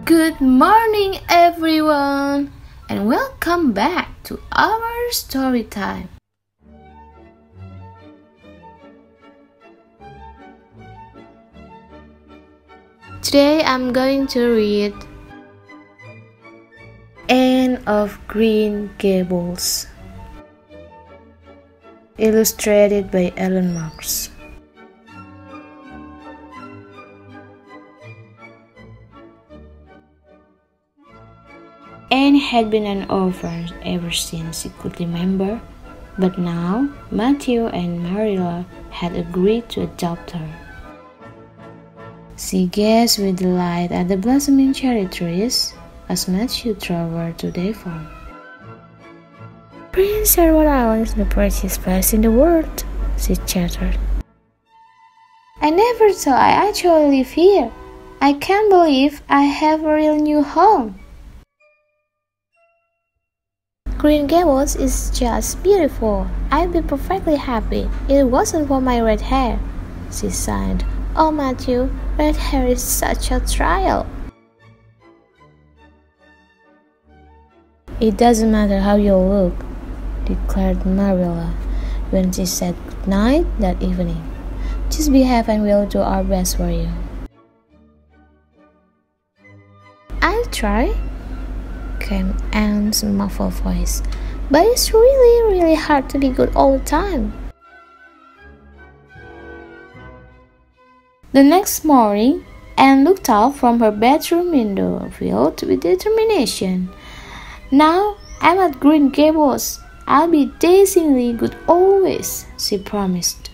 Good morning, everyone, and welcome back to our story time. Today I'm going to read Anne of Green Gables, illustrated by Ellen Marks. Anne had been an orphan ever since she could remember, but now Matthew and Marilla had agreed to adopt her. She gazed with delight at the blossoming cherry trees as Matthew drove her to their farm. "Prince Edward Island is the prettiest place in the world," she chattered. "I never thought I actually live here. I can't believe I have a real new home." "Green Gables is just beautiful. I'd be perfectly happy if it wasn't for my red hair," she sighed. "Oh, Matthew, red hair is such a trial." "It doesn't matter how you look," declared Marilla when she said goodnight that evening. "Just behave and we'll do our best for you." "I'll try," came Anne's muffled voice, "but it's really hard to be good all the time." The next morning, Anne looked out from her bedroom window, filled with determination. "Now I'm at Green Gables. I'll be dazzlingly good always," she promised.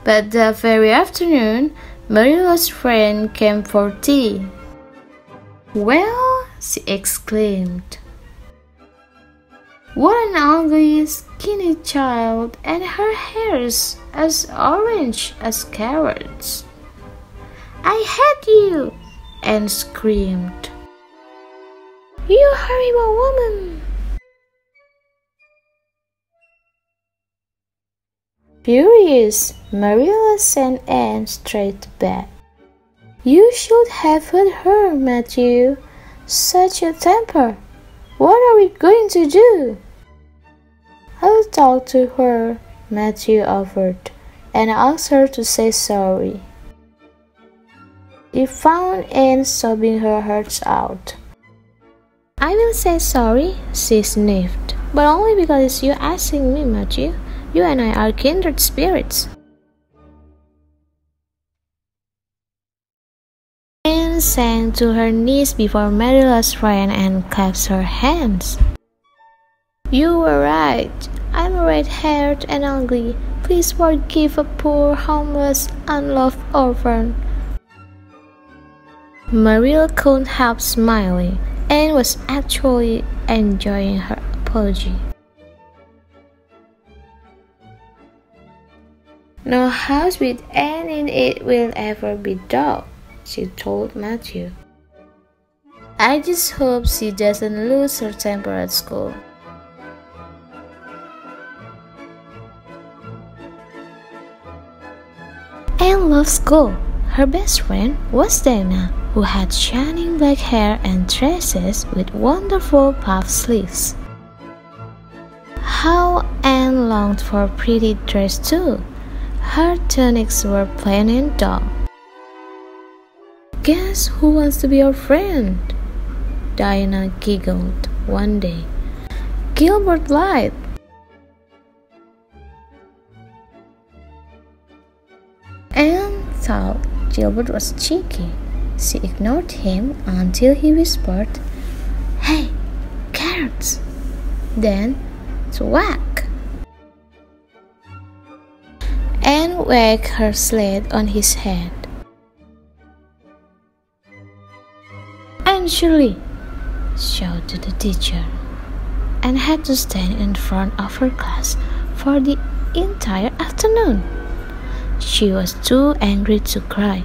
But that very afternoon, Marilla's friend came for tea. "Well," she exclaimed, "what an ugly, skinny child, and her hair's as orange as carrots." "I hate you!" Anne screamed. "You horrible woman!" Furious, Marilla sent Anne straight to bed. "You should have heard her, Matthew. Such a temper. What are we going to do?" "I'll talk to her," Matthew offered, "and ask her to say sorry." He found Anne sobbing her heart out. "I will say sorry," she sniffed, "but only because it's you asking me, Matthew. You and I are kindred spirits." Anne sank to her knees before Marilla's friend and clasped her hands. "You were right. I'm red-haired and ugly. Please forgive a poor, homeless, unloved orphan." Marilla couldn't help smiling. Anne was actually enjoying her apology. "No house with Anne in it will ever be dull," she told Matthew. "I just hope she doesn't lose her temper at school." Anne loved school. Her best friend was Dana, who had shining black hair and dresses with wonderful puff sleeves. How Anne longed for a pretty dress too. Her tunics were plain and dull. "Guess who wants to be your friend?" Diana giggled one day. "Gilbert Blythe." Anne thought Gilbert was cheeky. She ignored him until he whispered, "Hey, carrots!" Then, thwack! Anne wagged her slate on his head. "And Shirley!" shouted the teacher, and had to stand in front of her class for the entire afternoon. She was too angry to cry.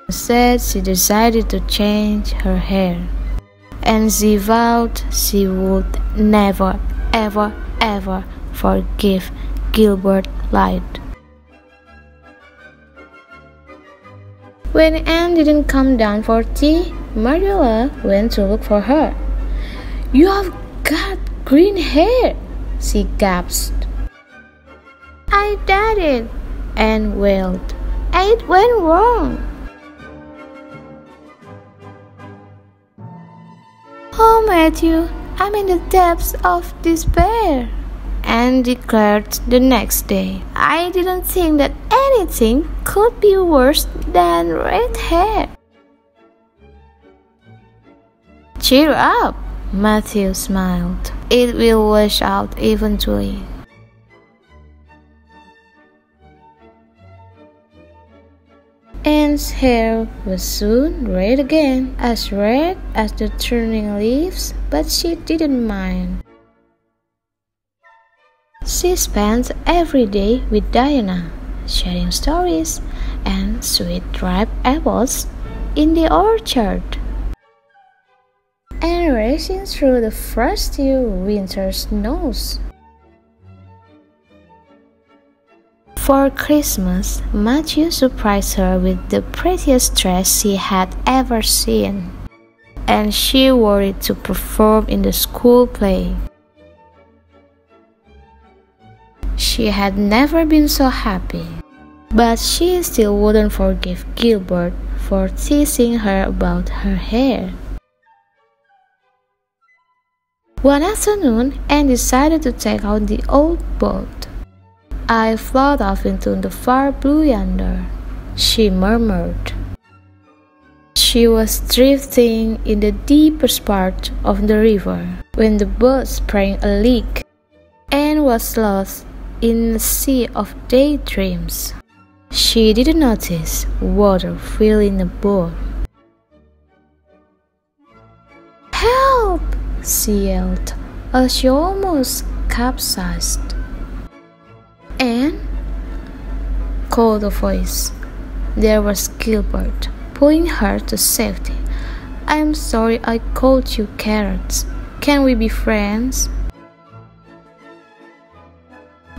Instead, she decided to change her hair, and she vowed she would never, ever forgive Gilbert Blythe. When Anne didn't come down for tea, Marilla went to look for her. "You have got green hair," she gasped. "I dyed it," Anne wailed. "It went wrong." "Oh, Matthew, I'm in the depths of despair," Anne declared the next day. "I didn't think that anything could be worse than red hair." "Cheer up," Matthew smiled. "It will wash out eventually." Anne's hair was soon red again, as red as the turning leaves, but she didn't mind. She spent every day with Diana, sharing stories and sweet ripe apples in the orchard, and racing through the frosty winter snows. For Christmas, Matthew surprised her with the prettiest dress she had ever seen, and she wore it to perform in the school play. She had never been so happy, but she still wouldn't forgive Gilbert for teasing her about her hair. One afternoon, Anne decided to take out the old boat. "I float off into the far blue yonder," she murmured. She was drifting in the deepest part of the river when the boat sprang a leak. Anne was lost in a sea of daydreams. She didn't notice water filling the boat. "Help!" she yelled as she almost capsized. "Anne?" called a voice. There was Gilbert, pulling her to safety. "I'm sorry I called you carrots. Can we be friends?"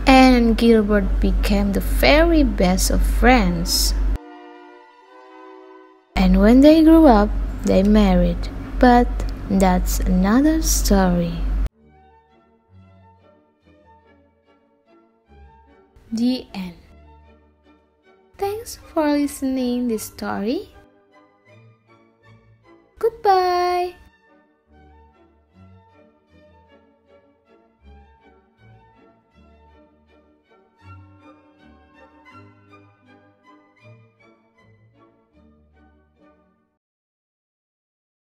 Anne and Gilbert became the very best of friends. And when they grew up, they married. But that's another story. The end. Thanks for listening this story.